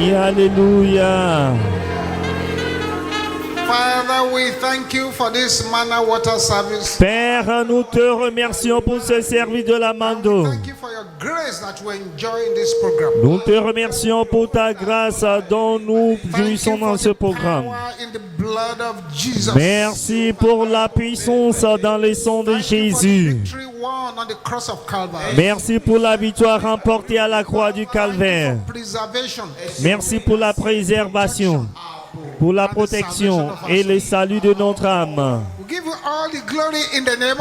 Oui, alléluia. Father, we thank you for this manna water service. Père, nous te remercions pour ce service de la Mando. Thank you for your grace that we enjoy in this program. Nous te remercions pour ta grâce dont nous jouissons dans ce programme. Merci pour la puissance dans le sang de Jésus. Merci pour la victoire remportée à la croix du Calvaire. Merci pour la préservation, pour la protection et le salut de notre âme.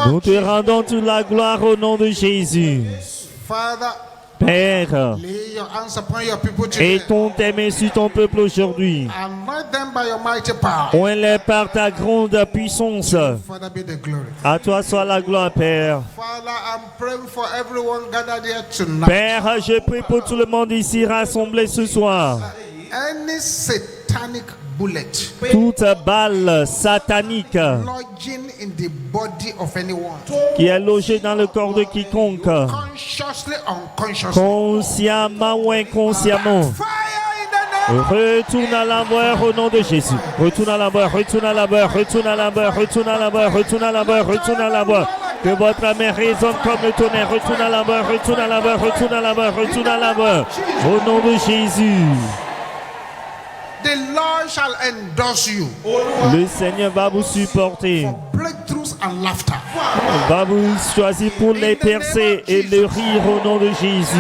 Nous te rendons toute la gloire au nom de Jésus. Père, étends tes mains sur ton peuple aujourd'hui. Oins-les par ta grande puissance. À toi soit la gloire, Père. Père, je prie pour tout le monde ici rassemblé ce soir. Toute balle satanique qui est logée dans le corps de quiconque, consciemment ou inconsciemment, retourne à l'envers au nom de Jésus. Retourne à l'envers, retourne à l'envers, retourne à l'envers, retourne à l'envers, retourne à l'envers, retourne à l'envers. Que votre main résonne comme le tonnerre. Retourne à l'envers, retourne à l'envers, retourne à l'envers, retourne à l'envers. Au nom de Jésus. The Lord shall endorse you. Le Seigneur va vous supporter. For breakthroughs and laughter. Il va vous choisir pour les percer et le rire au nom de Jésus.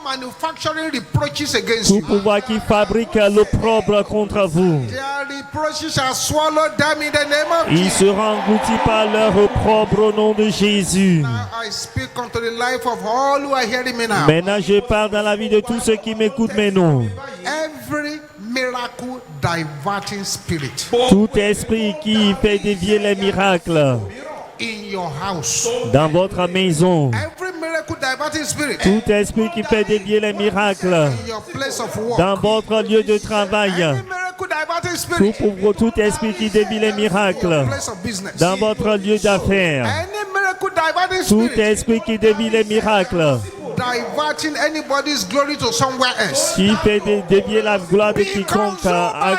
Manufacturing reproaches against Tout you. pouvoir qui fabrique l'opprobre contre vous, Their reproaches shall swallow them in the name of ils Jesus. seront engloutis par leur opprobre au nom de Jésus. Now I speak unto the life of all who are hearing me now. Maintenant, je parle dans la vie de tous ceux qui m'écoutent maintenant. Every miracle diverting spirit Tout esprit qui fait dévier les miracles in your house. dans votre maison, Every miracle diverting spirit tout esprit qui fait dévier les miracles in your place of work. dans votre lieu de travail, Every miracle diverting spirit tout esprit qui dévie les in miracles your place of business. dans votre lieu d'affaires, Any miracle diverting tout spirit esprit qui dévie les miracles, diverting anybody's glory to somewhere else. qui fait dévier la gloire de quiconque à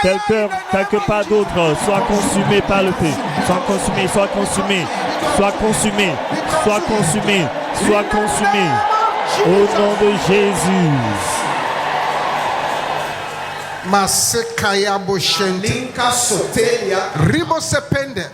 quelque part d'autre, soit consumé par le feu, soit consumé, soit consumé, soit consumé, soit consumé, soit consumé, au nom de Jésus. Masekaya boshente. Ribo sepende.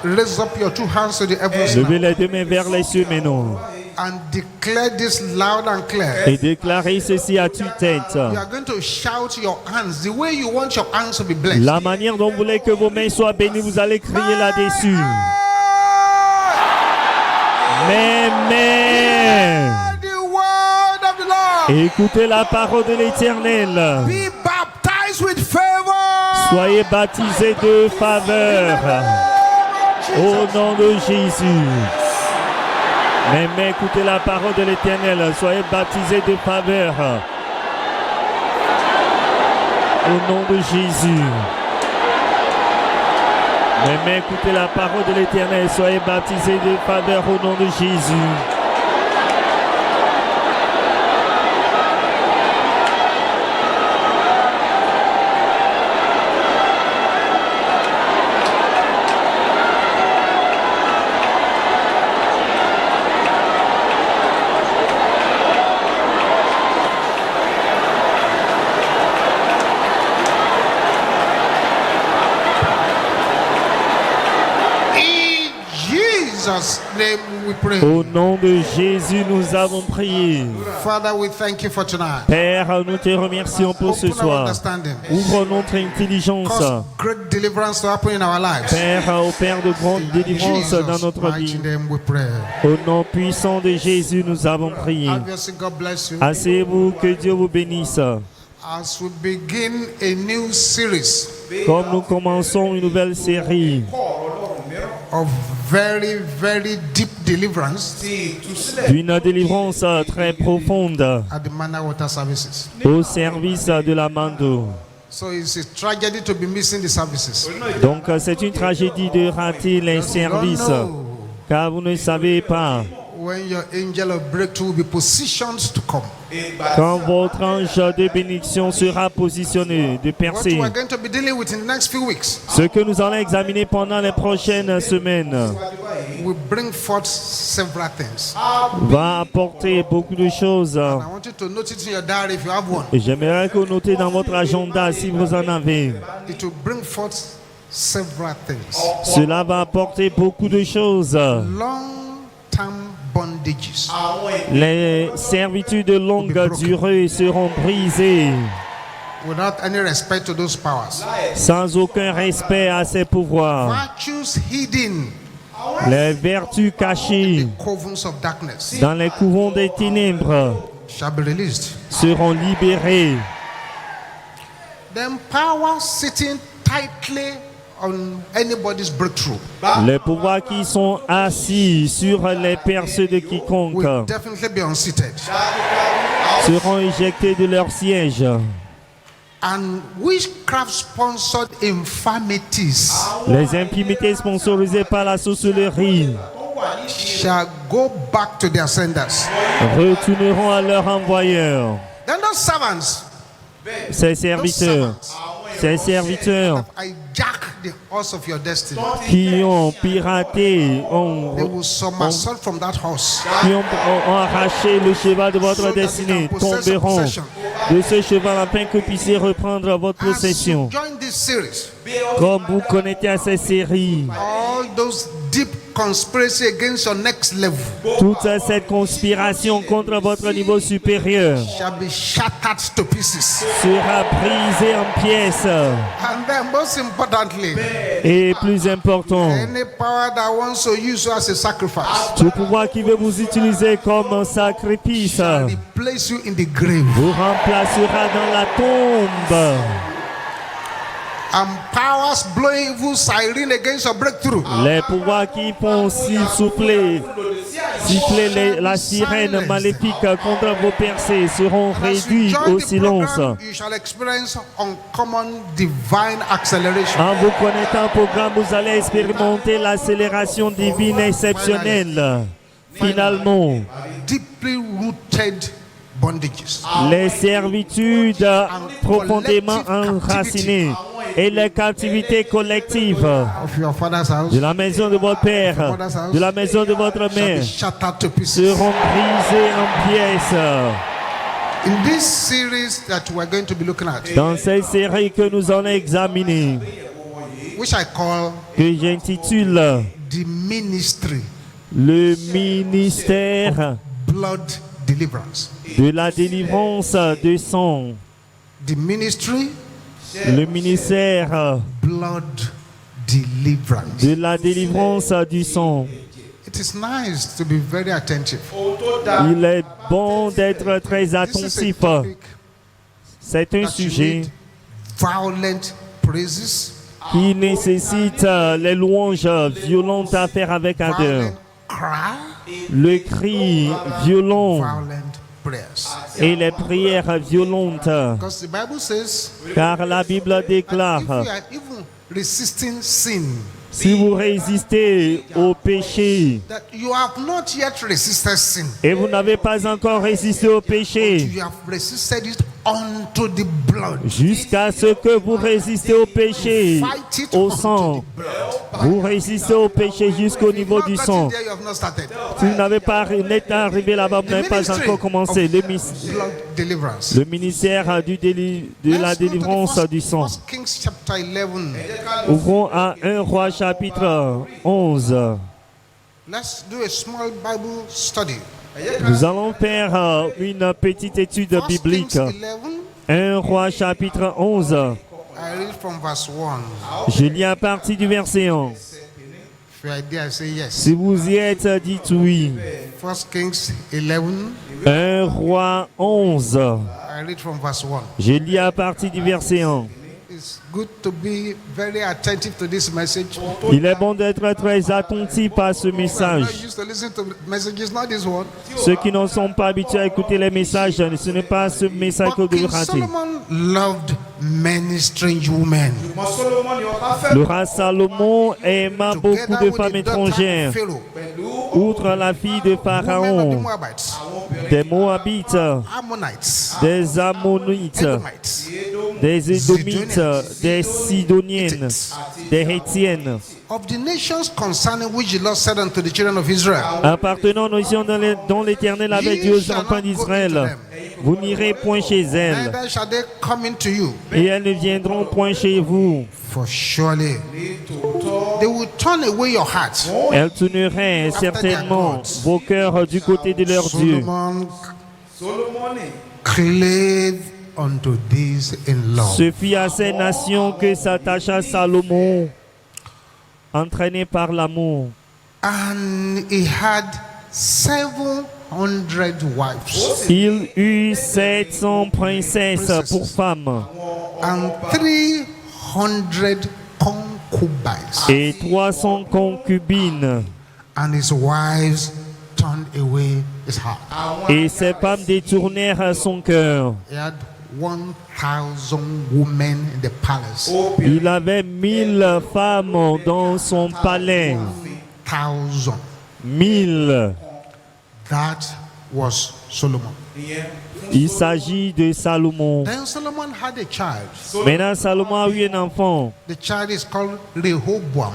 Raise up your two hands to the heavens now Levez les deux mains vers les cieux maintenant and declare this loud and clear. et déclarez ceci à tue-tête. You are going to shout your hands the way you want your hands to be blessed. La manière dont vous voulez que vos mains soient bénies, vous allez crier là-dessus. Mais, The word of the Lord. écoutez la parole de l'Éternel. Be baptized with favor. Soyez baptisés de faveur au nom de Jésus. Mais écoutez la parole de l'Éternel. Soyez baptisés de faveur au nom de Jésus. Mais écoutez la parole de l'Éternel. Soyez baptisés de faveur au nom de Jésus. Name we pray. Au nom de Jésus, nous avons prié. Father, we thank you for tonight. Père, nous te remercions pour ce Open our soir. understanding. Ouvre notre intelligence. Cause great deliverance to happen in our lives. Père, opère de grandes délivrances dans Jesus' notre mighty vie. name we pray. Au nom puissant de Jésus, nous avons prié. Have your seat. God bless you. Asseyez-vous, que Dieu vous bénisse. As we begin a new series Comme nous commençons une nouvelle série of very, very deep deliverance d'une délivrance très profonde at the Manna Water Services. au service de la Mando. So it's a tragedy to be missing the services. Donc c'est une tragédie de rater les services, car vous ne savez pas when your angel of breakthrough will be positioned to come. Quand votre ange de bénédiction sera positionné de What percer. we are going to be dealing with in the next few weeks Ce que nous allons examiner pendant les prochaines semaines will bring forth several things. va apporter beaucoup de choses. I want you to note it in your diary if you have one. Et j'aimerais que vous notez dans votre agenda si vous en avez. It will bring forth several things. Cela va apporter beaucoup de choses. Long-term bondages. Les servitudes de longue durée seront brisées Without any respect to those powers. sans aucun respect à ces pouvoirs. Virtues hidden Les vertus cachées in covens of darkness dans les couvents des ténèbres shall be released. seront libérées. Then powers sitting tightly on anybody's breakthrough Les pouvoirs qui sont assis sur les percées de quiconque will definitely be unseated. seront éjectés de leur siège. And witchcraft sponsored infirmities Les infimités sponsorisées par la sorcellerie shall go back to their senders. retourneront à leur envoyeur. Then those servants Ces serviteurs have hijacked the horse of your destiny. qui ont piraté, They will somersault from that horse. qui ont arraché le cheval de votre destinée, tomberont de ce cheval afin que vous puissiez reprendre votre As you possession. join this series, Comme vous connectez à ces séries, all those deep conspiracy against your next level toute cette conspiration contre votre niveau supérieur shall be shattered to pieces. sera brisée en pièces. And then most importantly, Et plus important, any power that wants to use you as a sacrifice tout pouvoir qui veut vous utiliser comme un sacrifice shall replace you in the grave. vous remplacera dans la tombe. And powers blowing evil siren against your breakthrough Les pouvoirs qui font siffler la sirène maléfique contre vos percées seront As you réduits join au the silence. program, you shall experience uncommon divine acceleration. En vous connectant au programme, vous allez expérimenter l'accélération divine exceptionnelle. Finalement, Deeply rooted bondages. les servitudes profondément enracinées et les captivités collectives Of your father's house de la maison de votre père, de la maison de votre shall mère be shattered to pieces. seront brisées en pièces. In this series that we're going to be looking at, Dans cette série que nous allons examiner, which I call que j'intitule the ministry le ministère blood deliverance. de la délivrance de sang, The ministry le ministère blood deliverance. de la délivrance du sang. It is nice to be very attentive. Il est bon d'être très This is a attentif. topic C'est un that you sujet need violent praises, qui nécessite les louanges violentes à faire avec ardeur. violent cry, Le cri violent violent prayers. et les prières violentes. Because the Bible says, Car la Bible that if déclare, you are even resisting sin, si vous résistez au péché that you have not yet resisted sin. et vous n'avez pas encore résisté au péché, You have resisted it unto the blood. jusqu'à ce que vous résistez au péché, Fight it au unto sang. the blood. Vous résistez au péché jusqu'au niveau Not du gotten sang. there, you have not started. Si vous n'avez pas n'êtes arrivé là-bas, vous n'avez pas ministry encore commencé. of blood deliverance. Le ministère de la délivrance du sang. 1 Kings chapter 11. Ouvrons à 1 Roi chapitre 11. Let's do a small Bible study. Nous allons faire une petite étude 1 biblique. Kings 11. 1 Roi chapitre 11. I read from verse 1. Je lis à partir du verset 1. If you are there, I say yes. Si vous y êtes, dites oui. 1 Kings 11. 1 Roi 11. I read from verse 1. Je lis à partir du verset 1. It's good to be very attentive to this message. Il est bon d'être très attentif à ce I'm message. not used to listen to messages, not this one. Ceux qui ne sont pas habitués à écouter les messages, ce n'est pas ce message que vous But devez King rater. Solomon loved many strange women. Le roi Salomon aima beaucoup de femmes étrangères. Outre la fille de Women of the Pharaon, Moabites, des Moabites, Ammonites, des Ammonites, Edomites, des Édomites, des Sidoniennes, des Hétiennes, of the nations concerning which the Lord said unto the children of Israel, appartenant aux nations dont l'Éternel avait dit aux enfants d'Israël, vous n'irez point chez elles, neither shall they come into you, et elles ne viendront point chez vous. for surely they will turn away your heart. Elles tourneraient certainement vos cœurs du côté de leur Dieu. Solomon clave unto these in love. Ce fut à ces nations que s'attacha Salomon, entraîné par l'amour. And he had 700 wives Il eut 700 princesses pour femmes and 300 concubines, et 300 concubines. and his wives turned away his heart. Et ces femmes détournèrent son cœur. He had 1,000 women in the palace. Il avait 1000 femmes dans son palais. 1,000. 1000. That was Solomon. Il s'agit de Salomon. Then Solomon had a child. Maintenant, Salomon a eu un enfant. The child is called Rehoboam.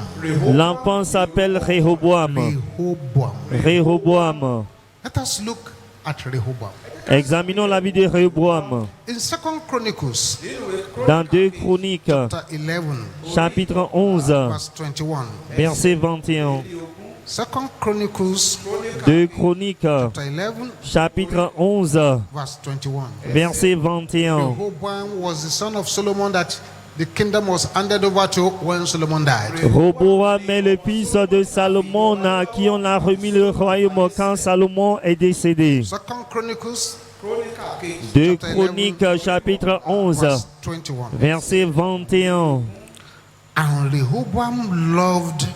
L'enfant s'appelle Rehoboam. Rehoboam. Rehoboam. Let us look at Rehoboam. Examinons la vie de Rehoboam. In 2 Chronicles, Dans 2 Chroniques, chapter 11, chapitre 11, verse 21. verset 21. 2 Chronicles, 2 Chroniques, chapter 11, chapitre 11, verse 21. verset 21. Rehoboam was the son of Solomon that the kingdom was handed over to when Solomon died. Rehoboam est le fils de Salomon à qui on a remis le royaume quand Salomon est décédé. 2 Chronicles, 2 Chroniques, chapitre 11, verse 21. verset 21. And Rehoboam loved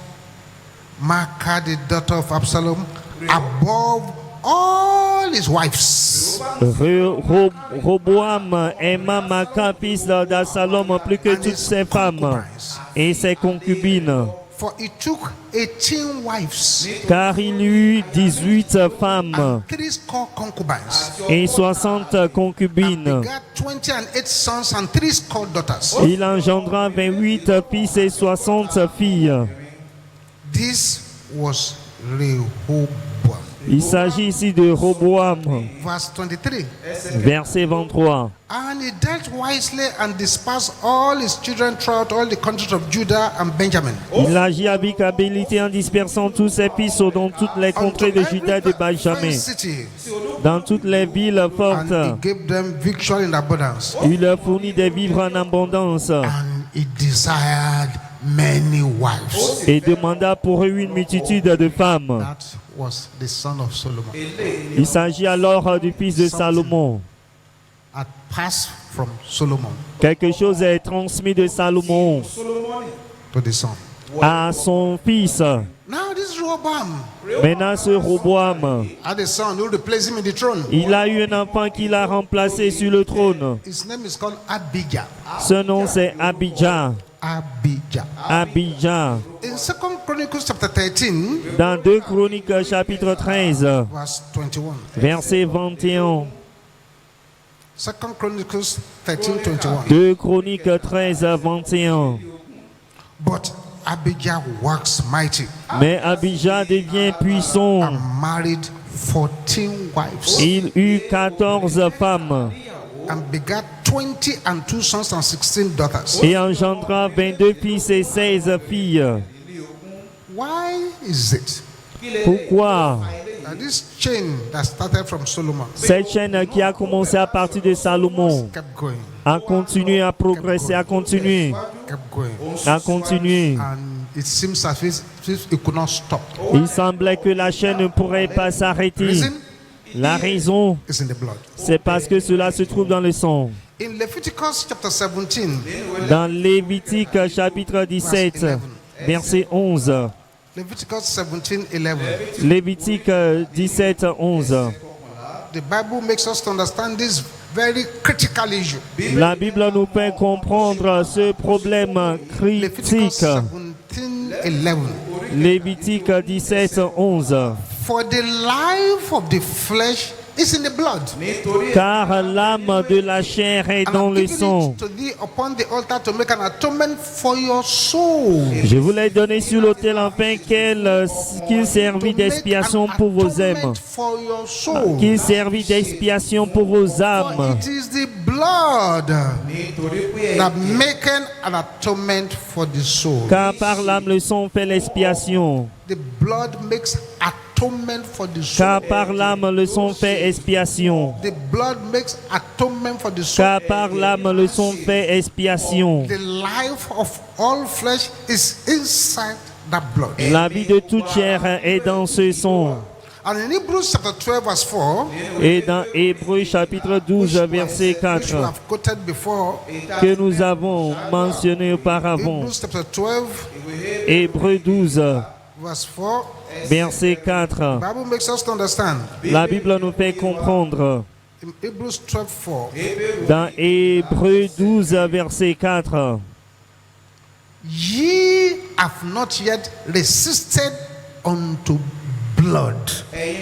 Maacah, the daughter of Absalom, above all his wives. Rehoboam aima Maacah, fils d'Absalom, plus que toutes ses femmes et ses concubines, For he took 18 wives car il eut 18 femmes and 30 concubines. et 60 concubines. He got 28 sons and 30 daughters. Il engendra 28 fils et 60 filles. This was Rehoboam. Il s'agit ici de Rehoboam. Verse 23. Verset 23. And he dealt wisely and dispersed all his children throughout all the countries of Judah and Benjamin. Il agit avec habileté en dispersant tous ses fils dans toutes les contrées de Juda et de Benjamin, City, dans toutes les villes and fortes. he gave them victual in abundance. Il leur fournit des vivres en abondance And he desired many wives. et demanda pour eux une multitude de femmes. That was the son of Solomon. Il s'agit alors du fils de Salomon. Had passed from Solomon Quelque chose est transmis de Salomon to the son. à son fils. Now this Rehoboam Maintenant, ce Rehoboam, had a son who replaced him in the throne. il a eu un enfant qui l'a remplacé sur le trône. His name is called Abijah. Ce nom c'est Abijah. Abijah. Abijah. In 2 Chronicles chapter 13, Dans 2 Chroniques chapitre 13, verse 21. verset 21. 2 Chronicles 13, 21. 2 Chroniques 13, 21. But Abijah works mighty Mais Abijah devient puissant. and married 14 wives Il eut 14 femmes and begat 20 and 2 sons and 16 daughters. et engendra 22 fils et 16 filles. Why is it Pourquoi? that this chain that started from Solomon Cette chaîne qui a commencé à partir de Salomon kept going, a continué à progresser, a continué, kept going, a continué. and it seems as if it could not stop? Il semblait que la chaîne ne pourrait pas s'arrêter. Reason La raison, is in the blood. c'est parce que cela se trouve dans le sang. In Leviticus chapter 17, Dans Lévitique chapitre 17, verset 11. Leviticus 17, 11, Lévitique 17, 11. the Bible makes us to understand this very critical issue. La Bible nous fait comprendre ce problème Leviticus critique. 17:11. Lévitique 17, 11. For the life of the flesh is in the blood. Car l'âme de la chair est And dans I'm le giving sang. it to thee upon the altar to make an atonement for your soul. Je vous l'ai donné sur l'autel afin qu'il servit d'expiation pour vos âmes. For your soul. Qu'il servit d'expiation pour vos For âmes. it is the blood that maketh an atonement for the soul. Car par l'âme le sang fait l'expiation. The blood makes atonement for the soul. Car par l'âme le sang fait expiation. The blood makes atonement for the soul. Car par l'âme le sang fait expiation. The life of all flesh is inside that blood. La vie de toute chair est dans ce sang. And in Hebrews chapter 12 verse 4, Et dans Hébreux chapitre 12 verset which we 4 have quoted before, que nous avons mentionné auparavant. Hebrews chapter 12 Hébreux 12 verse 4, verset 4. Bible makes us to understand. La Bible nous fait comprendre. In Hebrews 12 4, Dans Hébreux 12 verset 4. ye have not yet resisted unto blood,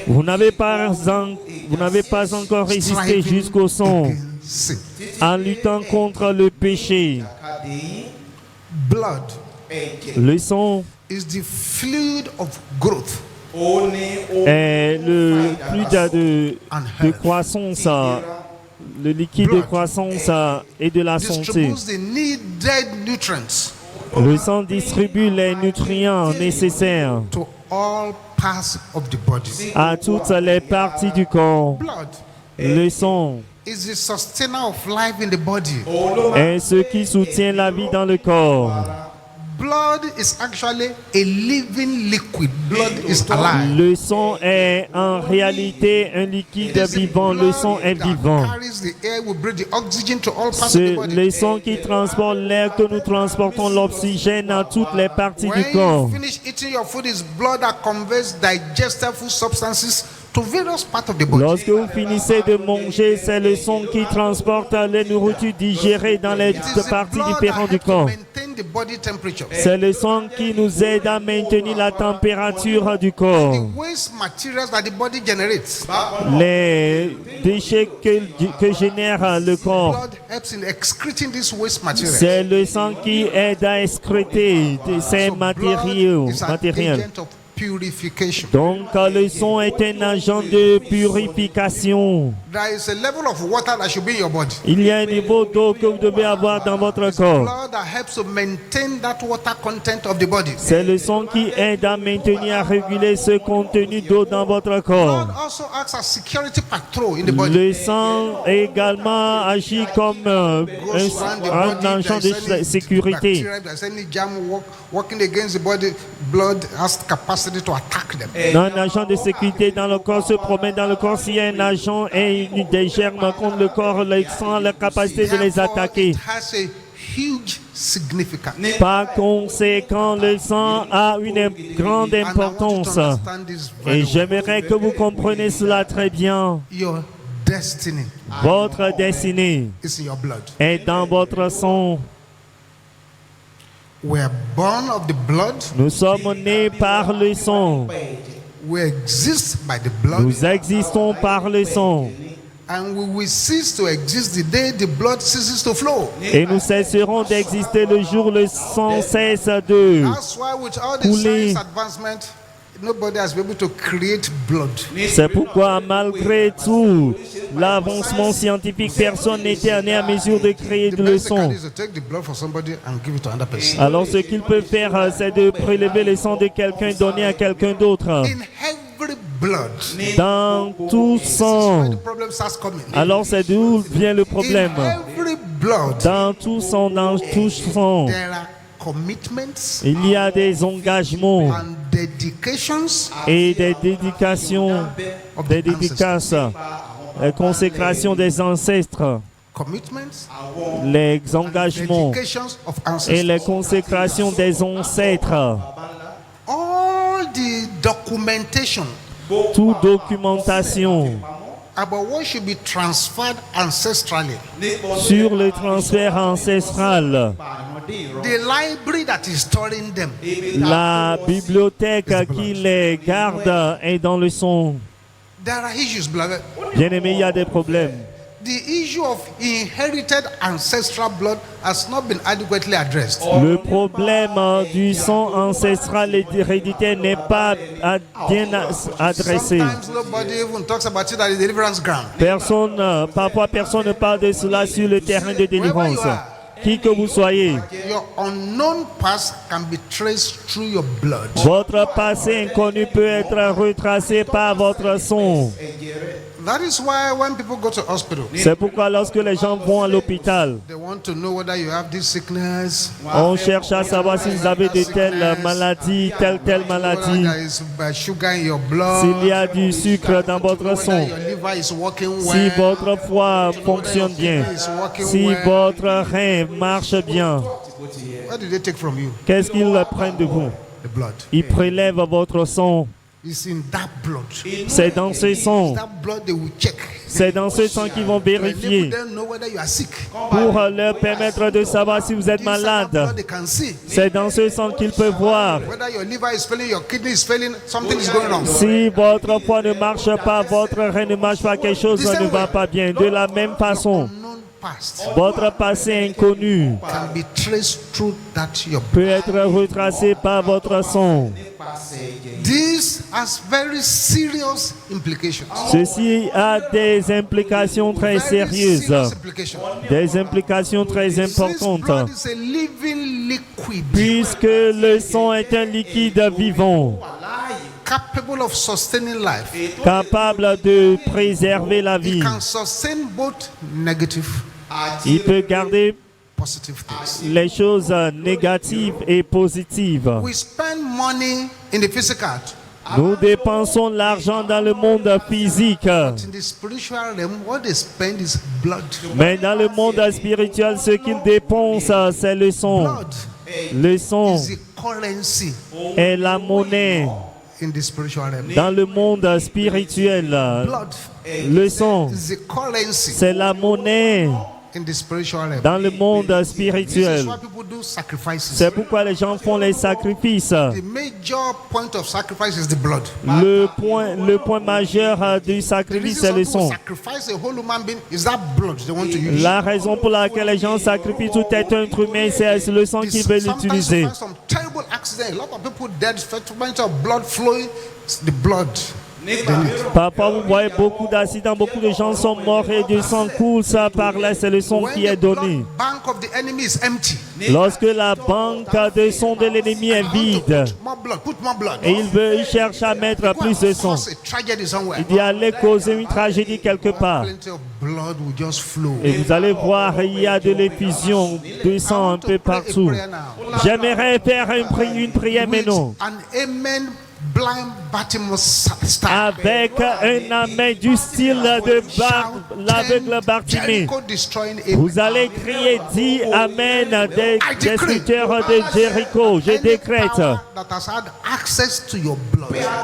Vous n'avez pas encore résisté jusqu'au sang against sin. en luttant contre le péché. Blood Le sang is the fluid of growth est le fluide de croissance, le liquide de croissance et de la santé. distributes the needed nutrients Le sang distribue les nutriments nécessaires to all parts of the body. à toutes les parties du corps. Blood Le sang is the sustainer of life in the body. est ce qui soutient la vie dans le corps. Blood is actually a living liquid. Blood is alive. Le sang est en réalité un liquide vivant. Le sang est vivant. Carries the air, will bring the oxygen to all parts of the C'est body. le sang qui transporte l'air que nous transportons l'oxygène à toutes les parties du When corps. you finish eating your food, it's blood that conveys digestible substances to various parts of the body. Lorsque vous finissez de manger, c'est le sang qui transporte les nourritures digérées dans les It is the parties blood différentes that du helps to corps. maintain the body temperature. C'est le sang qui nous aide à maintenir la température du corps. The waste materials that the body generates. Les déchets que génère le corps, Blood helps in excreting these waste materials. c'est le sang qui aide à excréter ces So matériaux. blood is an agent of purification. Donc le sang est un agent de purification. There is a level of water that should be in your body. Il y a un niveau d'eau que vous devez avoir dans votre corps. Blood that helps to maintain that water content of the body. C'est le sang qui aide à maintenir, à réguler ce contenu d'eau dans votre corps. Blood also acts as security patrol in the body. Le sang également agit comme Goes around the body, un agent there's de any sécurité. bacteria, there's any germ working against the body, blood has capacity to attack them. Un agent de sécurité dans le corps se promène dans le corps. S'il y a un agent et des germes contre le corps, le sang a la capacité de les Therefore, attaquer. it has a huge significance. Par conséquent, le sang a une grande And I want you importance. to understand this very Et well. j'aimerais que vous compreniez cela très bien. Your destiny Votre destinée is in your blood. est dans votre sang. We are born of the blood. Nous sommes nés par le sang. We exist by the blood. Nous existons par le sang. And we will cease to exist the day the blood ceases to flow. Et nous cesserons d'exister le jour où le sang cesse de That's why with all the couler. science advancement, nobody has been able to create blood. C'est pourquoi, malgré tout l'avancement scientifique, personne n'était à mesure de créer The le best they can sang. do is to take the blood for somebody and give it to another person. Alors ce qu'il peut faire, c'est de prélever le sang de quelqu'un et donner à quelqu'un d'autre. In every blood, Dans tout this is where sang. the problem starts coming. Alors c'est d'où vient le problème. In every blood, Dans tout sang, dans tout sang, there are commitments il y a des engagements and dedications et des dédications, of des the ancestors. dédicaces, la consécration des ancêtres, Commitments les engagements dedications of et les ancestors. consécrations des ancêtres. All the documentation Toute documentation about what should be transferred ancestrally. sur le transfert ancestral. The library that is storing them. La bibliothèque qui les garde est dans le son. There are issues, beloved. Bien aimé, il y a des problèmes. The issue of inherited ancestral blood has not been adequately addressed. Le problème du sang ancestral et héréditaire n'est pas bien adressé. Sometimes nobody even talks about it at the deliverance ground. Parfois personne ne parle de cela sur le terrain de délivrance. Qui que vous soyez, Your unknown past can be traced through your blood. votre passé inconnu peut être retracé par votre sang. That is why when people go to hospital, C'est pourquoi lorsque les gens vont à l'hôpital, they want to know whether you have this sickness, on cherche à savoir si vous avez de telles maladies, telle whether maladie, there is sugar in your blood, s'il y a du sucre dans votre whether sang, your liver is working si well, votre foie fonctionne bien, si votre rein marche bien. What did they take from you? Qu'est-ce qu'ils prennent de vous? The blood. Ils prélèvent votre sang. It's in that blood. C'est dans ce sang. That blood they will check. C'est dans ce sang qu'ils vont To enable vérifier them know whether you are sick. pour leur permettre de savoir si vous êtes Inside that blood malade. they can see C'est dans ce sang qu'ils peuvent voir whether your liver is failing, your kidney is failing, something is going on. si votre foie ne marche pas, votre rein ne marche pas, quelque chose ne va pas bien. De la même façon, Unknown past votre passé inconnu can be traced through that your blood. peut être retracé par votre sang. This has very serious implications. Ceci a des implications très Very sérieuses, serious implications. des implications très This importantes, blood is a living liquid puisque le sang est un liquide vivant, capable of sustaining life. capable de préserver la vie. It can sustain both negative, Il peut garder positive things. les choses négatives et positives. We spend money in the physical. Nous dépensons de l'argent dans le monde physique, In the spiritual realm, what they spend is blood. mais dans le monde spirituel, ce qu'ils dépensent, c'est le sang. Blood Le sang is the currency est la monnaie in the spiritual realm. dans le monde spirituel. Blood Le sang, is the currency c'est la monnaie in the spiritual realm. dans le monde This is spirituel. why people do sacrifices. C'est pourquoi les gens font les sacrifices. The major point of sacrifice is the blood. Le point majeur du The sacrifice, reason c'est le some people sang. sacrifice a whole human being is that blood they want to use. La raison pour laquelle les gens sacrifient tout être humain, c'est le sang qu'ils veulent Sometimes utiliser. you find some terrible accident. A lot of people dead, plenty of blood flowing. It's the blood. Parfois, vous voyez beaucoup d'accidents, beaucoup de gens sont morts et du sang coule, ça par là, c'est le sang When qui est the donné. blood bank of the enemy is empty, Lorsque la banque de sang de l'ennemi est vide put more blood. et il cherche à mettre plus de sang, Cause a tragedy somewhere. il dit allez causer une tragédie quelque part. Plenty of blood will just flow. Et vous allez voir, il y a de l'effusion de sang un peu partout. J'aimerais faire une prière, mais non. An amen. Blind Bartimaeus style. Avec un amen du style de l'aveugle Bartimée. Vous allez crier, dis Amen des destructeurs de Jéricho. Je décrète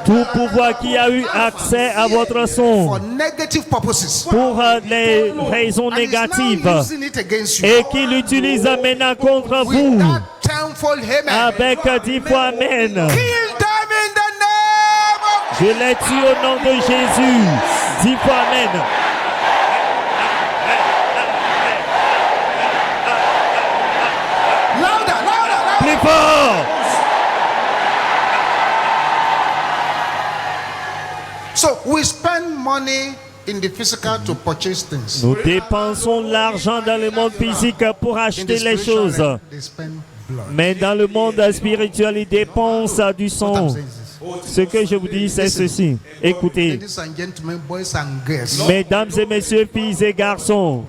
tout pouvoir qui a eu accès à votre sang pour les raisons négatives et qui l'utilise maintenant contre vous avec 10 fois Amen. Je les tue au nom de Jésus. 10 fois Amen. Plus fort. So we spend money in the physical to purchase things. Nous dépensons de l'argent dans le monde physique pour acheter les choses. They spend blood. Mais dans le monde spirituel, ils dépensent du sang. Ce que je vous dis, c'est ceci. Écoutez, Ladies and gentlemen, boys and girls, mesdames et messieurs, filles et garçons,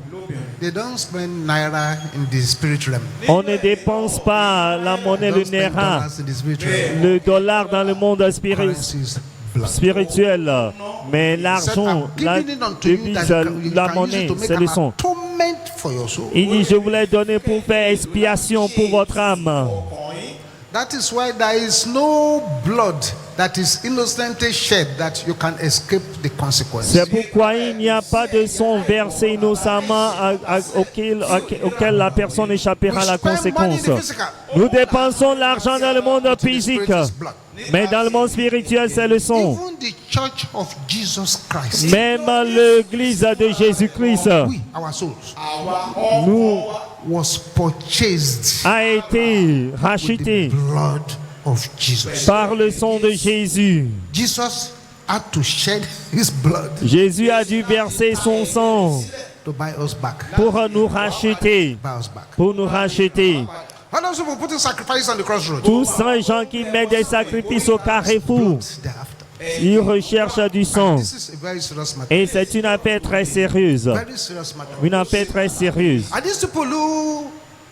they don't spend naira in the spiritual realm. on ne dépense pas la monnaie, They le don't spend naira, dollars in the spiritual realm. le dollar dans le monde Currency is blood. spirituel. Mais He said, l'argent, "I'm la giving it unto you devise, that you la can use monnaie, it to make c'est le an sang. atonement for your soul." Il dit, je vous l'ai donné pour faire expiation pour votre âme. That is why there is no blood that is innocently shed that you can escape the consequences. C'est pourquoi il n'y a pas de sang versé innocemment auquel la personne échappera à la conséquence. Nous dépensons l'argent dans le monde physique, mais dans le monde spirituel, c'est le sang. Even the church of Jesus Christ, Même l'église de Jésus-Christ, we, our souls, nous was purchased a été with the racheté blood of Jesus. par le sang de Jésus. Jesus had to shed his blood Jésus a dû verser son sang to buy us back. pour nous racheter. Buy us back. Pour nous racheter. How those people putting sacrifices on the crossroads? Tous ces gens qui mettent des sacrifices au carrefour, Thereafter. ils recherchent du sang. This is a very serious matter. Et c'est une affaire très sérieuse. Very serious matter. Une affaire très sérieuse. Are these people who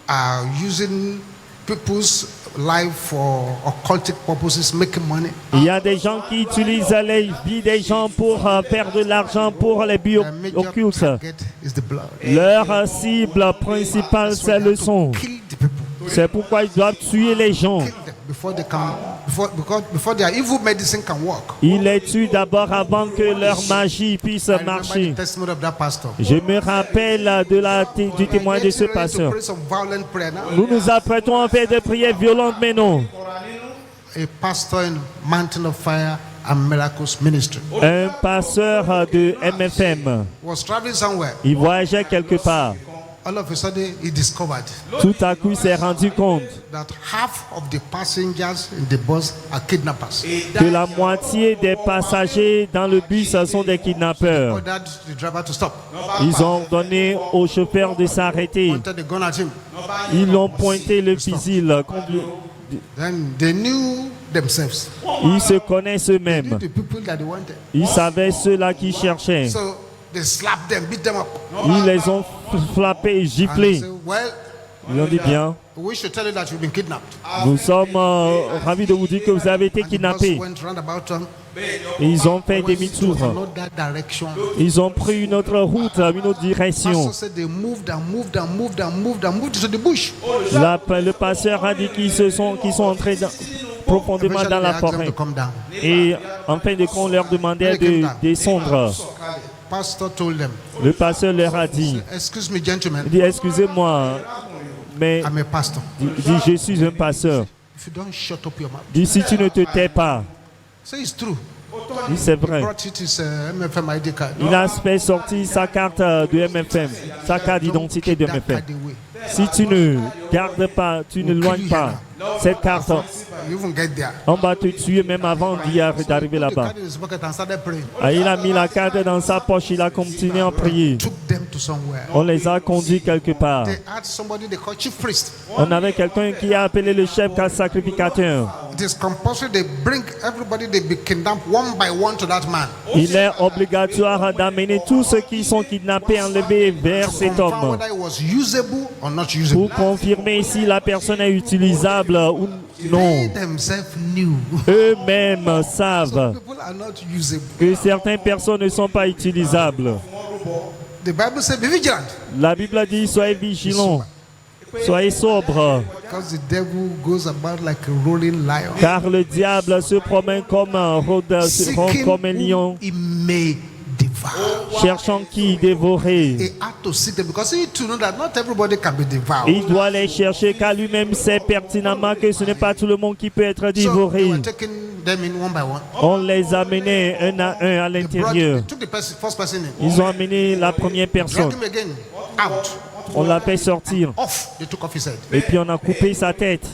are using people's life for occultic purposes, making money? Il y a des gens qui utilisent les vies des gens pour faire de l'argent pour les buts Their major occultes. target is the blood. Leur cible principale, c'est le sang. Kill the people. C'est pourquoi ils doivent tuer les gens. Kill them before they can, before their evil medicine can work. Ils les tuent d'abord avant que leur magie puisse I remember marcher. the testimony of that pastor. Je me rappelle du témoin de ce pasteur. Pray some violent prayer now. Nous nous apprêtons à faire des prières violentes, mais non. A pastor in Mountain of Fire and Miracles Ministry Un pasteur de MFM, was traveling somewhere. il voyageait quelque part. All of a sudden, he discovered Tout à coup, il s'est rendu compte that half of the passengers in the bus are kidnappers. que la moitié des passagers dans le bus sont des kidnappeurs. Ordered the driver to stop. Ils ont donné au chauffeur de s'arrêter. Pointed the gun at him. Ils ont pointé le fusil. Then they knew themselves. Ils se connaissent They eux-mêmes. knew the people that they wanted. Ils savaient ceux-là qui cherchaient. So they slapped them, beat them up. Ils les ont frappés et And they giflés. said, well, Ils ont dit bien. we wish to tell you that you've been kidnapped. Nous sommes ravis de vous dire que vous avez été And the bus kidnappés. went roundabout Et ils ont fait to demi-tour. another direction. Ils ont pris une autre route, une autre direction. Pastor said they moved and moved and moved and moved and moved to the bush. Le pasteur a dit qu'ils sont entrés profondément dans Eventually, la they asked them forêt. to come down. Et en fin de compte, on leur demandait de descendre. Pastor told them, Le pasteur leur a dit, excuse me, gentlemen, il dit, excusez-moi, mais I'm a pastor. il dit, je suis un pasteur. If you don't shut up your mouth, Il dit, si tu ne te tais pas, say it's true. il dit, c'est vrai. Brought it his MFM ID card. Il a fait sortir sa carte de MFM, sa carte d'identité de That MFM. card away. Si tu ne gardes pas, tu ne loignes pas cette carte, You even get there. on va te tuer même avant d'arriver The là-bas. card in his pocket and started praying. Ah, il a mis la carte dans sa poche, il a continué à prier. Took them to somewhere. On les a conduits quelque part. They had somebody they call chief priest. On avait quelqu'un qui a appelé le chef sacrificateur. It is compulsory they bring everybody they be kidnapped one by one to that man. Il est obligatoire d'amener tous ceux qui sont kidnappés, enlevés vers cet Confirm homme whether it was usable or not usable. pour confirmer si la personne est utilisable ou non. They themselves knew. Eux-mêmes savent People are not usable. que certaines personnes ne sont pas utilisables. The Bible says be vigilant. La Bible dit soyez vigilants, soyez sobres, Because the devil goes about like a rolling lion. car le diable se promène comme un rôdeur, Seeking comme un whom lion, he may devour. cherchant qui dévorer. He had to seek them because he need to know that not everybody can be devoured. Il doit les chercher car lui-même sait pertinemment que ce n'est pas tout le monde qui peut être So they dévoré. were taking them in one by one. On les a menés un à un à They l'intérieur. took the first person in. Ils ont amené la première Drag personne. him again out. On l'a fait sortir. Off. They took off his head. Et puis on a coupé sa tête.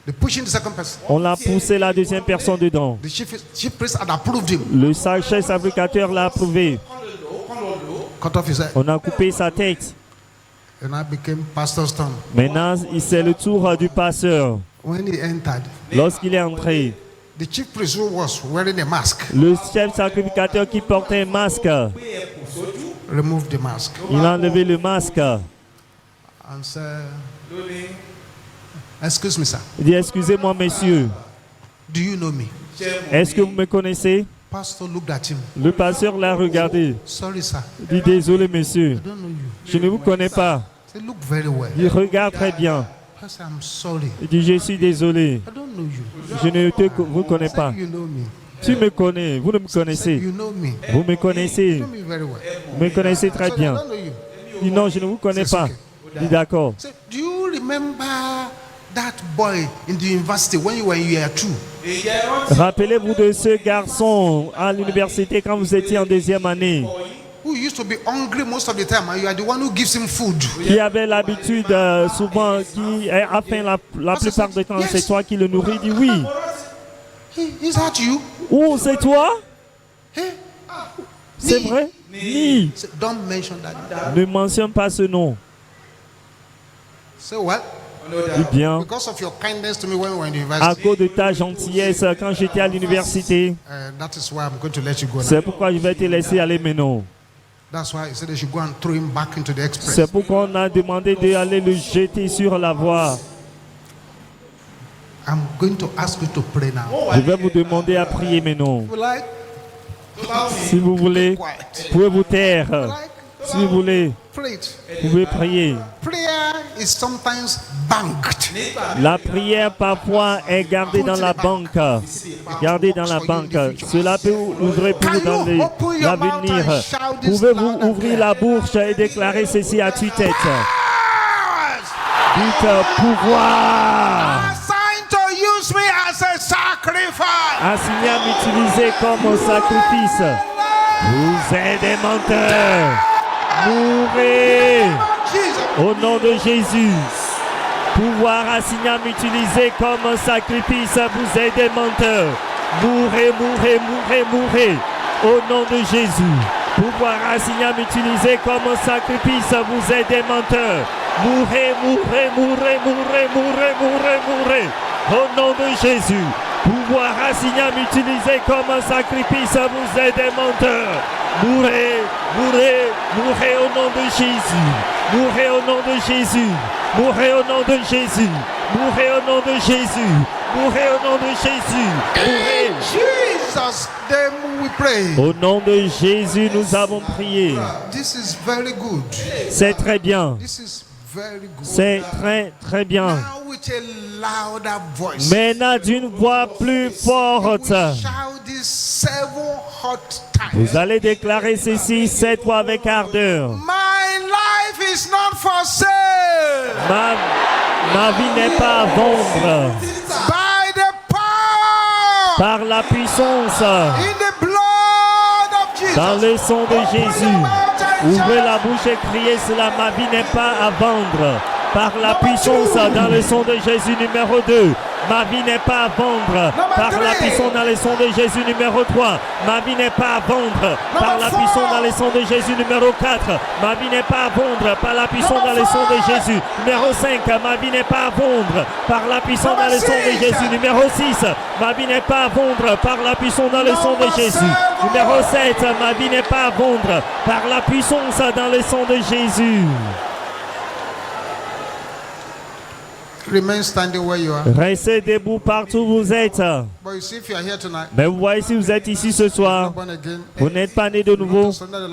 They pushed in the second person. On l'a poussé la deuxième personne dedans. The chief priest had approved him. Le chef fabricateur l'a approuvé. Cut off his head. On a coupé sa tête. And I became pastor's turn. Maintenant, c'est le tour du pasteur. When he entered, Lorsqu'il est entré, the chief priest who was wearing a mask le chef sacrificateur qui portait un masque, removed the mask il a enlevé le masque. and said, excuse me, sir. Il dit, excusez-moi, monsieur, Do you know me? est-ce que vous me connaissez? Pastor looked at him. Le pasteur l'a regardé. Sorry, sir. Il dit, désolé, monsieur, I don't know you. je ne vous connais pas. He said, look very well. Il regarde très bien. I said, I'm sorry. Il dit, je suis désolé. I don't know you. Je ne vous connais I said, pas. you know me. Tu me connais, vous me I said, connaissez. you know me. Vous me connaissez. You know me very well. Vous me connaissez très Sorry, I bien. don't know you. Il dit, non, je ne vous connais C'est pas. ok. Il dit, d'accord. I said, do you remember that boy in the university when you were in year 2? Rappelez-vous de ce garçon à l'université quand vous étiez en deuxième année, Who used to be hungry most of the time, and you are the one who gives him food. qui avait l'habitude souvent, qui a faim la plupart du temps, c'est toi qui le nourris. Il dit, oui. Is that you? Oh, c'est toi? Hey? C'est vrai? Ni. Say, don't mention that. Ne mentionne pas ce nom. Say what? Eh bien, Because of your kindness to me when we were in the à university. cause de ta gentillesse quand j'étais à l'université, That is why I'm going to let you go now. c'est pourquoi je vais te laisser aller maintenant. That's why he said they should go and throw him back into the express. C'est pourquoi on a demandé d'aller le jeter sur la voie. I'm going to ask you to pray now. Je vais vous demander à prier maintenant. You like? Si vous voulez, Quiet. vous pouvez vous taire. Like? Si vous voulez, Pray it. vous pouvez prier. Prayer is sometimes banked. La prière parfois est gardée dans la banque. Gardée dans la banque. Cela peut ouvrir pour vous dans l'avenir. Pouvez-vous ouvrir la bouche et déclarer ceci à tue-tête? Dites pouvoir. Assigned to use me as a sacrifice. Assigné à m'utiliser comme sacrifice. Vous êtes des menteurs. Mourrez. Jesus. Au nom de Jésus. Pouvoir assigné à m'utiliser comme sacrifice. Vous êtes des menteurs. Mourrez, mourrez, mourrez, mourrez. Au nom de Jésus. Pouvoir assigné à m'utiliser comme sacrifice. Vous êtes des menteurs. Mourrez, mourrez, mourrez, mourrez, mourrez, mourrez, mourrez. Au nom de Jésus. Pouvoir assigné à m'utiliser comme sacrifice. Vous êtes des menteurs. Mourrez, mourrez, mourrez au nom de Jésus. Mourrez au nom de Jésus. Mourrez au nom de Jésus. Mourrez au nom de Jésus. Mourrez au nom de Jésus. Mourrez. Jesus, then we pray. Au nom de Jésus, nous avons prié. This is very good. C'est très bien. This is very good. C'est très, très bien. Now with a louder voice. Maintenant, d'une voix plus forte, Shout this 7 hot times. vous allez déclarer ceci 7 fois avec ardeur. My life is not for sale. Ma vie n'est pas à vendre. By the power Par la puissance, in the blood of Jesus. dans le sang de Jésus. Ouvrez la bouche et criez cela, ma vie n'est pas à vendre. Par la puissance dans le sang de Jésus numéro 2. Ma vie n'est pas à vendre. Par la puissance dans le sang de Jésus numéro 3. Ma vie n'est pas à vendre. Par la puissance dans le sang de Jésus numéro 4. Ma vie n'est pas à vendre. Par la puissance dans le sang de Jésus numéro 5. Ma vie n'est pas à vendre. Par la puissance dans le sang de Jésus numéro 6. Ma vie n'est pas à vendre. Par la puissance dans le sang de Jésus numéro 7. Ma vie n'est pas à vendre. Par la puissance dans le sang de Jésus. Remain standing where you are. Restez debout partout où vous êtes. But you see, if you are here tonight, Mais vous voyez, si vous êtes ici ce soir, born again, vous n'êtes pas né de nouveau,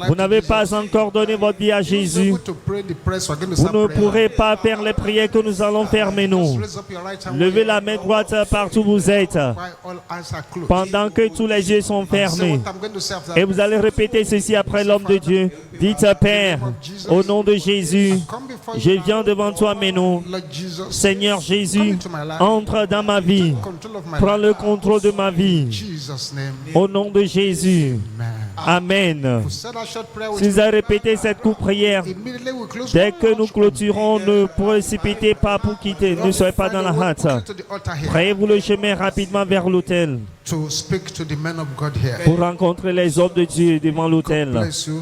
vous n'avez pas encore donné votre vie à Jésus, able to pray the prayers, we're going to vous start ne praying. pourrez pas faire les prières que nous allons faire maintenant. Raise up your right hand Levez la main droite partout où vous êtes, while all eyes are closed. pendant que tous les yeux sont Say fermés. what I'm going to say after Et that. vous allez répéter ceci après l'homme de Dieu. Dites, Père, au nom de Jésus, Come before je you viens devant toi maintenant. now, Lord Jesus. Seigneur Jésus, entre dans ma vie. Control of my Prends life. le contrôle de ma vie. In Jesus' name. Au nom de Jésus. Amen. Amen. We said our short prayer with Si vous avez répété cette courte prière, immediately we close. dès que nous clôturons, ne précipitez pas pour quitter. Ne soyez pas dans la hâte. To the altar here Frayez-vous le chemin rapidement vers l'autel to speak to the men of God here. pour rencontrer les hommes de Dieu devant l'autel. Bless you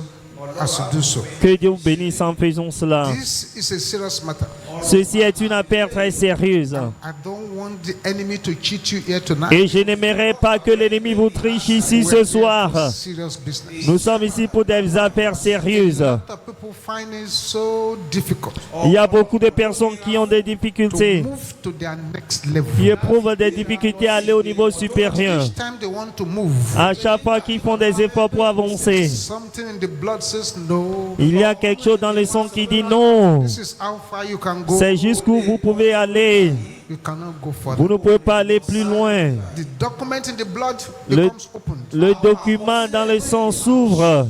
as you do so. Que Dieu vous bénisse en faisant cela. This is a serious matter. Ceci est une affaire très sérieuse. I don't want want the enemy to cheat you here tonight. Et je n'aimerais pas que l'ennemi vous triche ici We're ce here soir. for serious business. Nous sommes ici pour des affaires sérieuses. A lot of people find it so difficult Il y a beaucoup de personnes qui ont des to difficultés, move to their next qui level. éprouvent des difficultés à aller au niveau supérieur. Each time they want to move, À chaque fois qu'ils font des efforts pour avancer, something in the blood says no. il y a quelque chose dans le sang qui dit non. This is how far you can go. C'est jusqu'où vous pouvez aller. You cannot go further. Vous ne pouvez pas aller plus loin. The document in the blood Le, becomes opened. le document dans le sang s'ouvre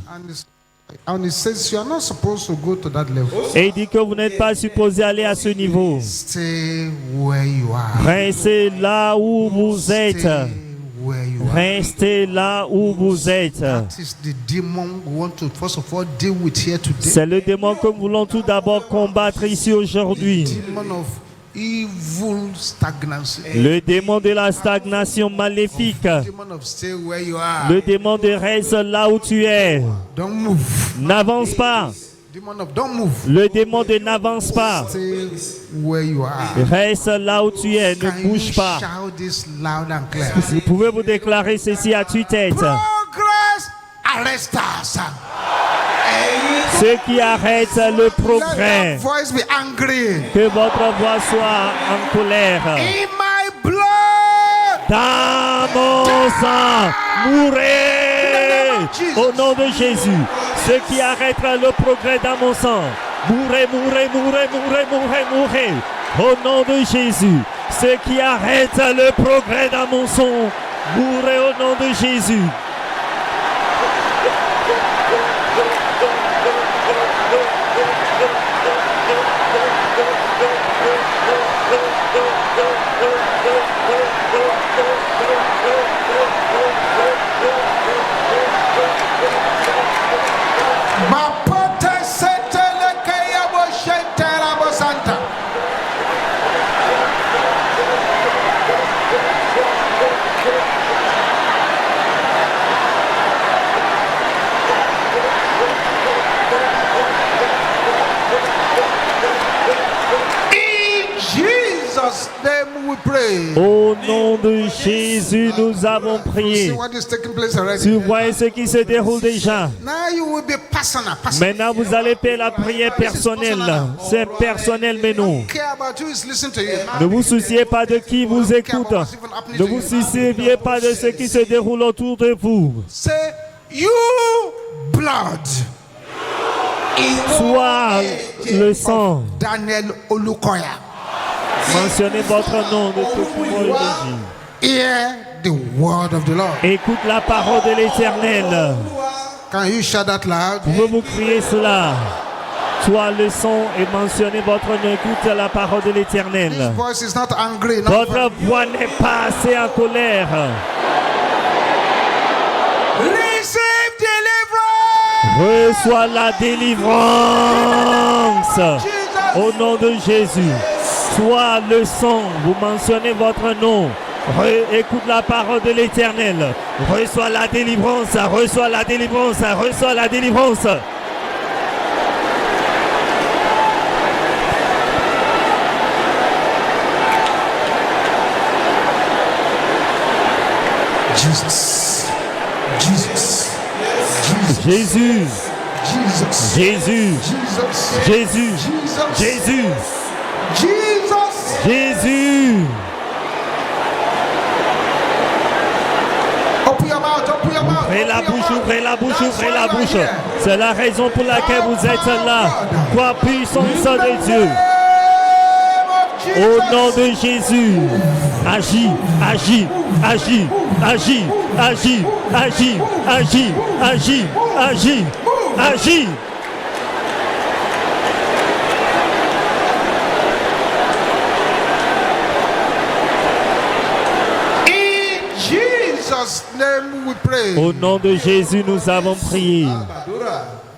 And it says you are not supposed to go to that level. et il dit que vous n'êtes pas supposé aller à ce niveau. Stay where you are. Restez là où vous êtes. Stay where you are. Restez là où vous êtes. That is the demon we want to first of all deal with here today. C'est le démon que nous voulons tout d'abord combattre ici aujourd'hui. Demon of evil stagnancy. Le démon de la stagnation maléfique. Demon of stay where you are. Le démon de reste là où tu es. Don't move. N'avance pas. Demon of don't move. Le démon de n'avance pas. Stay where you are. Reste là où tu es. Can Ne you bouge pas. shout this loud and clear? Vous pouvez vous déclarer ceci à tue-tête. Progress arrest us. Ceux qui arrêtent le Let progrès, that voice be angry. que votre voix soit en colère. In my blood. Dans mon sang, mourrez au nom de Jésus. Ceux qui arrêtent le progrès dans mon sang, mourrez, mourrez, mourrez, mourrez, mourrez, mourrez. Au nom de Jésus. Ceux qui arrêtent le progrès dans mon sang, mourrez au nom de Jésus. Mapote setele kaya bo shentera bo santa. In Jesus' name we pray. Au nom de Jésus, nous avons See prié. what is taking place already. Tu vois ce qui se déroule déjà. Now you will be personal. Maintenant, vous allez faire la prière personnelle. C'est personnel, mais non. Care about who is listening to you. Ne vous souciez pas de qui vous écoute. Ne vous souciez pas de ce qui se déroule autour de vous. Say, you blood. Soit le sang. Daniel Olukoya. Mentionnez votre nom de tout le monde. Hear the word of the Lord. Écoute la parole de l'Éternel. Can you shout that loud? Pouvez-vous crier cela? Soit le son et mentionnez votre nom. Écoute la parole de This l'Éternel. voice is not angry. Not Votre voix n'est pas assez en colère. receive deliverance. Reçois la délivrance. Au nom de Jésus. Soit le son. Vous mentionnez votre nom. Écoute la parole de l'Éternel. Reçois la délivrance. Reçois la délivrance. Reçois la délivrance. Jesus. Jesus. Jésus. Jesus. Jésus. Jesus. Jésus. Jesus. Jésus. Jesus. Jésus. Open your mouth. Open your mouth. Ouvrez la open your bouche, mouth. ouvrez la bouche, That's ouvrez why la you are bouche. here. C'est la raison pour laquelle vous êtes là. Toi, puissance de Dieu. Au nom de Jésus. Agis, agis, agis, agis, agis, agis, agis, agis, agis, agis. In Jesus' name we pray. Au nom de Jésus, nous avons prié.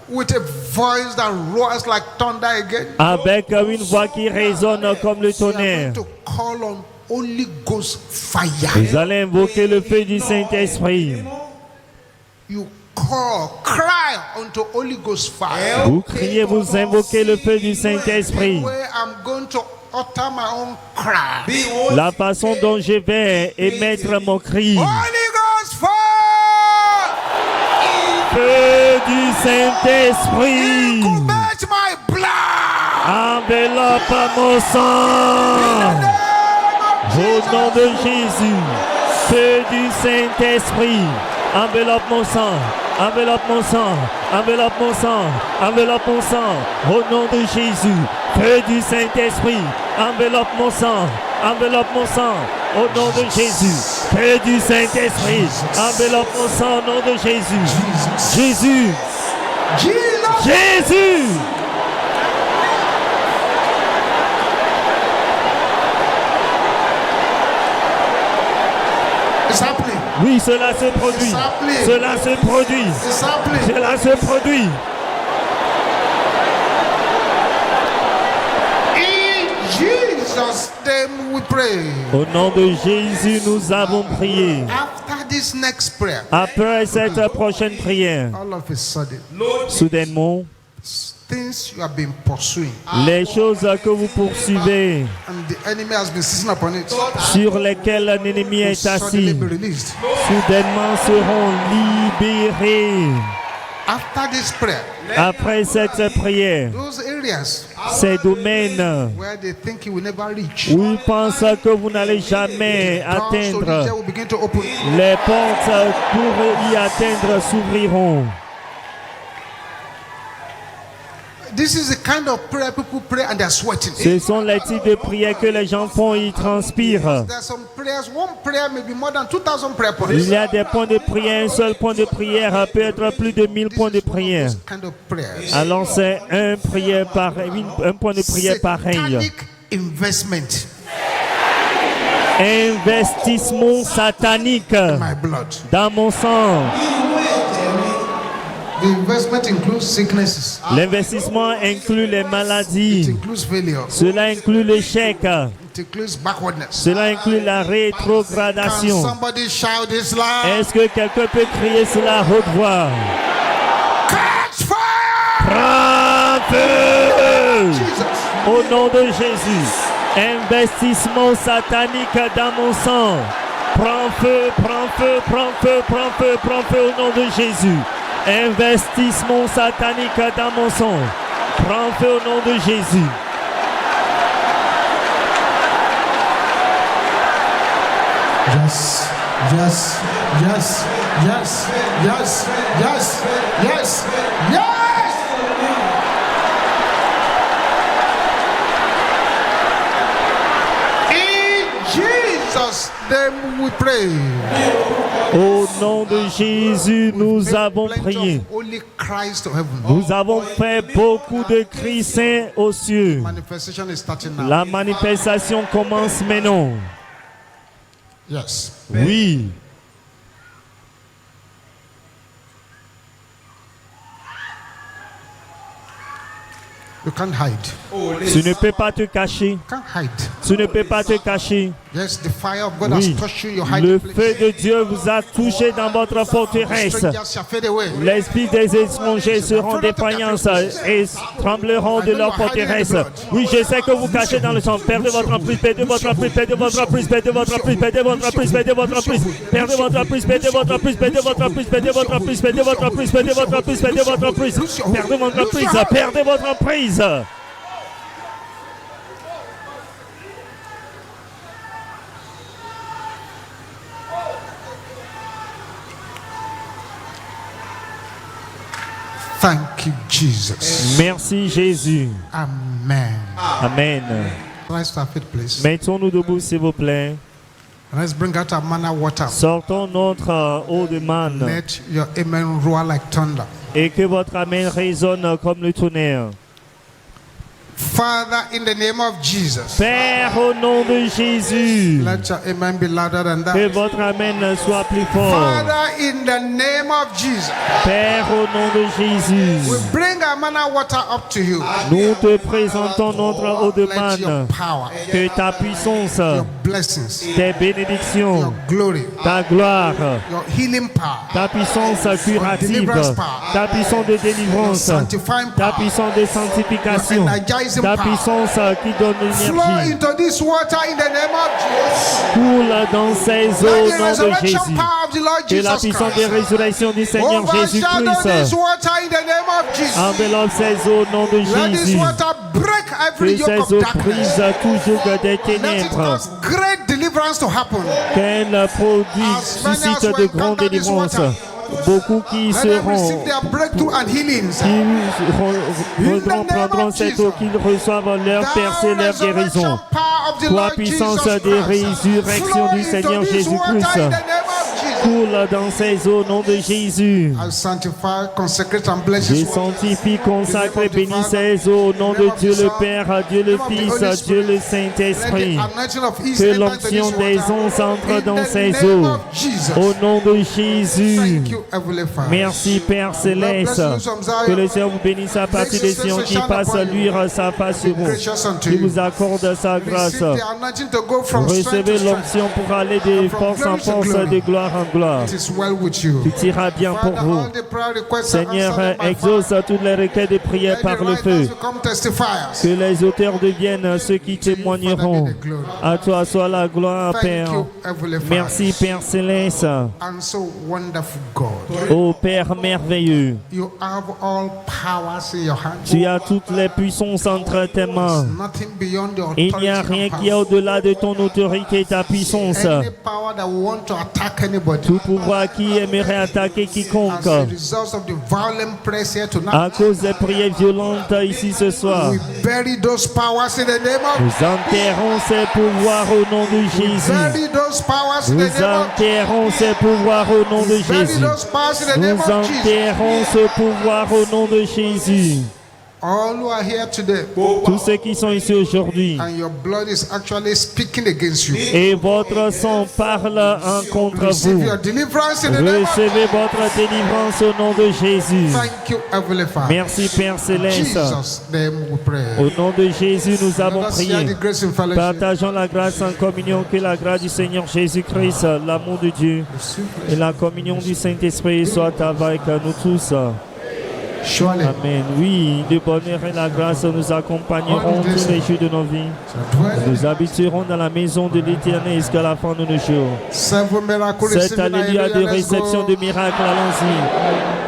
With a voice that roars like thunder again. Avec une voix qui résonne comme le We are tonnerre. going to call on Holy Ghost fire. Vous allez invoquer le feu du Saint-Esprit. You cry unto Holy Ghost fire. Vous criez, vous invoquez le feu du Saint-Esprit. Where I'm going to utter my own cry. La façon dont je vais émettre mon cri. Holy Ghost fire! Feu du Saint-Esprit. Incubate my blood. Enveloppe mon sang. Au nom de Jésus. Feu du Saint-Esprit. Enveloppe mon sang. Enveloppe mon sang, enveloppe mon sang, enveloppe mon sang, au nom de Jésus, feu du Saint-Esprit, enveloppe mon sang, enveloppe mon sang, au nom de Jésus, feu du Saint-Esprit, enveloppe mon sang, au nom de Jésus, Jésus, Jésus. It's happening. Oui, cela se produit. Cela se produit. Cela se produit. In Jesus' name we pray. Au nom de Jésus, nous avons prié. After this next prayer, Après cette prochaine prière, all of a sudden, soudainement, things you have been pursuing, les choses que vous poursuivez, and the enemy has been sitting upon it, sur lesquelles l'ennemi will est suddenly assis, be released. soudainement seront libérés. After this prayer, Après cette prière, those areas ces domaines where they think you will never reach, où ils pensent que vous n'allez jamais doors to reach there atteindre, will begin to open. les portes pour y atteindre s'ouvriront. This is the kind of prayer people pray and they are sweating. Ce sont les types de prières que les gens font et ils transpirent. There are some prayers, one prayer may be more than 2,000 prayer points. Il y a des points de prière, un seul point de prière peut être plus de 1000 points de prière. This kind of prayers. Alors c'est un point de prière pareil. Satanic investment Investissement satanique in my blood. dans mon sang. The investment includes sicknesses. L'investissement inclut les It maladies. includes failure. Cela inclut l'échec. It includes backwardness. Cela inclut la Can rétrogradation. somebody shout this loud? Est-ce que quelqu'un peut crier cela à haute voix? Catch fire! Prends feu! Jesus. Au nom de Jésus, investissement satanique dans mon sang. Prends feu, prends feu, prends feu, prends feu, prends feu au nom de Jésus. Investissement satanique dans mon sang. Prends feu au nom de Jésus. Yes, yes, yes, yes, yes, yes, yes, yes. In Jesus' name we pray. Au nom de Jésus, nous avons prié. Only Christ to heaven. Nous avons fait beaucoup de cris saints aux cieux. Manifestation is starting now. La manifestation commence maintenant. Yes. Oui. You can't hide. Tu ne peux pas te cacher. You can't hide. Tu ne peux pas te cacher. Yes, the fire of God Oui. has touched you in your Le hiding feu place. de Dieu vous a touché dans votre forteresse. Strangers shall fade away. L'esprit des étrangers seront défaillance et trembleront de leur forteresse. Oui, je sais que vous cachez dans le sang. Perdez votre emprise, perdez votre emprise, perdez votre emprise, perdez votre emprise, perdez votre emprise, perdez votre emprise, perdez votre emprise, perdez votre emprise, perdez votre emprise, perdez votre emprise, perdez votre emprise, perdez votre emprise, perdez votre emprise, perdez votre emprise, perdez votre emprise. Thank you, Jesus. Merci Jésus. Amen. Amen. Rise to our feet, please. Mettons-nous debout, s'il vous plaît. Let's bring out our manna water. Sortons notre eau de manne Let your amen roar like thunder. et que votre amen résonne comme le tonnerre. Father, in the name of Jesus, Père, au nom de Jésus, let your amen be louder than que that. votre amen soit plus fort. Father, in the name of Jesus, Père, au nom de we Jésus, bring our manna water up to you. nous te présentons notre eau de Let your manne. power, Que ta puissance, your blessings, tes your bénédictions, glory, ta gloire, your healing power, ta puissance curative, ta puissance de délivrance, sanctifying ta power, puissance de sanctification, energizing Ta power. puissance qui donne Flow l'énergie into this water in the name of Jesus. coule dans ces eaux Let au the nom de resurrection Jésus. power of the Lord Que la Jesus puissance de Christ résurrection du Seigneur overshadow this Jésus-Christ water in the name of Jesus. enveloppe ces eaux au nom de Let this Jésus. water break every Que yoke of ces eaux darkness. brisent tout joug des Let it ténèbres. cause great deliverance to happen. Qu'elle produit, suscite de grandes délivrances. Beaucoup qui Let them seront, receive their breakthrough and healings. prendront cette eau, qu'ils reçoivent leur percée, leur guérison. Toi, puissance de résurrection du Seigneur Jésus-Christ, coule dans ces eaux au nom de Jésus. I sanctify, consecrate and bless Je this water. sanctifie, consacre et bénis ces eaux au nom de Dieu le Père, Dieu le Fils, Dieu le Let the Saint-Esprit. anointing of His Que enter into l'onction this des water. onces entre In dans the ces name eaux. of Jesus. Au nom de Jésus. Thank you, Heavenly Father. Merci Père Céleste. Que le Seigneur vous bénisse à partir des Sion qui passe à luire sa face sur vous. Qui vous accorde sa grâce. Receive the anointing to go from strength Recevez to strength. l'onction pour aller de force en force, de gloire en gloire. It is well with you. Tout ira bien pour Father, vous. all the prayer requests are Seigneur, answered by exauce fire. toutes les requêtes et prières Let par the le writers feu. become testifiers. Que les auteurs deviennent ceux qui témoigneront. À toi soit la gloire, Thank Père. you, Heavenly Father. Merci, Père Céleste. And so wonderful God. Ô Père merveilleux, You have all powers in your hands. tu as toutes les puissances entre tes mains. Nothing beyond the Il authority n'y a and rien qui est power. au-delà de ton autorité et ta puissance. Any power that want to attack anybody. Tout pouvoir qui aimerait attaquer As quiconque a result of the violent press here à tonight. cause des prières violentes ici ce soir. We bury those powers in the name of Nous enterrons ces pouvoirs au nom de Jésus. bury those powers in Nous the name of enterrons ces pouvoirs au nom de bury Jésus. those powers in the name Nous of Jesus. enterrons ce pouvoir au nom de Jésus. All who are here today, Tous ceux qui sont ici aujourd'hui, and your blood is actually speaking against you. et votre sang parle en contre Receive vous. your deliverance in the name of Recevez votre délivrance au nom de Jésus. Thank you, Heavenly Father. Merci Père Céleste. Jesus' name we pray. Au nom de Jésus, nous avons Let us share prié. the grace in fellowship. Partageons la grâce en communion, que la grâce du Seigneur Jésus-Christ, l'amour de Dieu et la communion du Saint-Esprit soient avec nous tous. Surely, Amen. Oui, le bonheur et la grâce nous accompagneront tous les jours de nos vies. Nous habiterons dans la maison de l'Éternel jusqu'à la fin de nos jours. seven miracles Cette received in alléluia de Hallelujah. Let's réception go. de miracles, allons-y.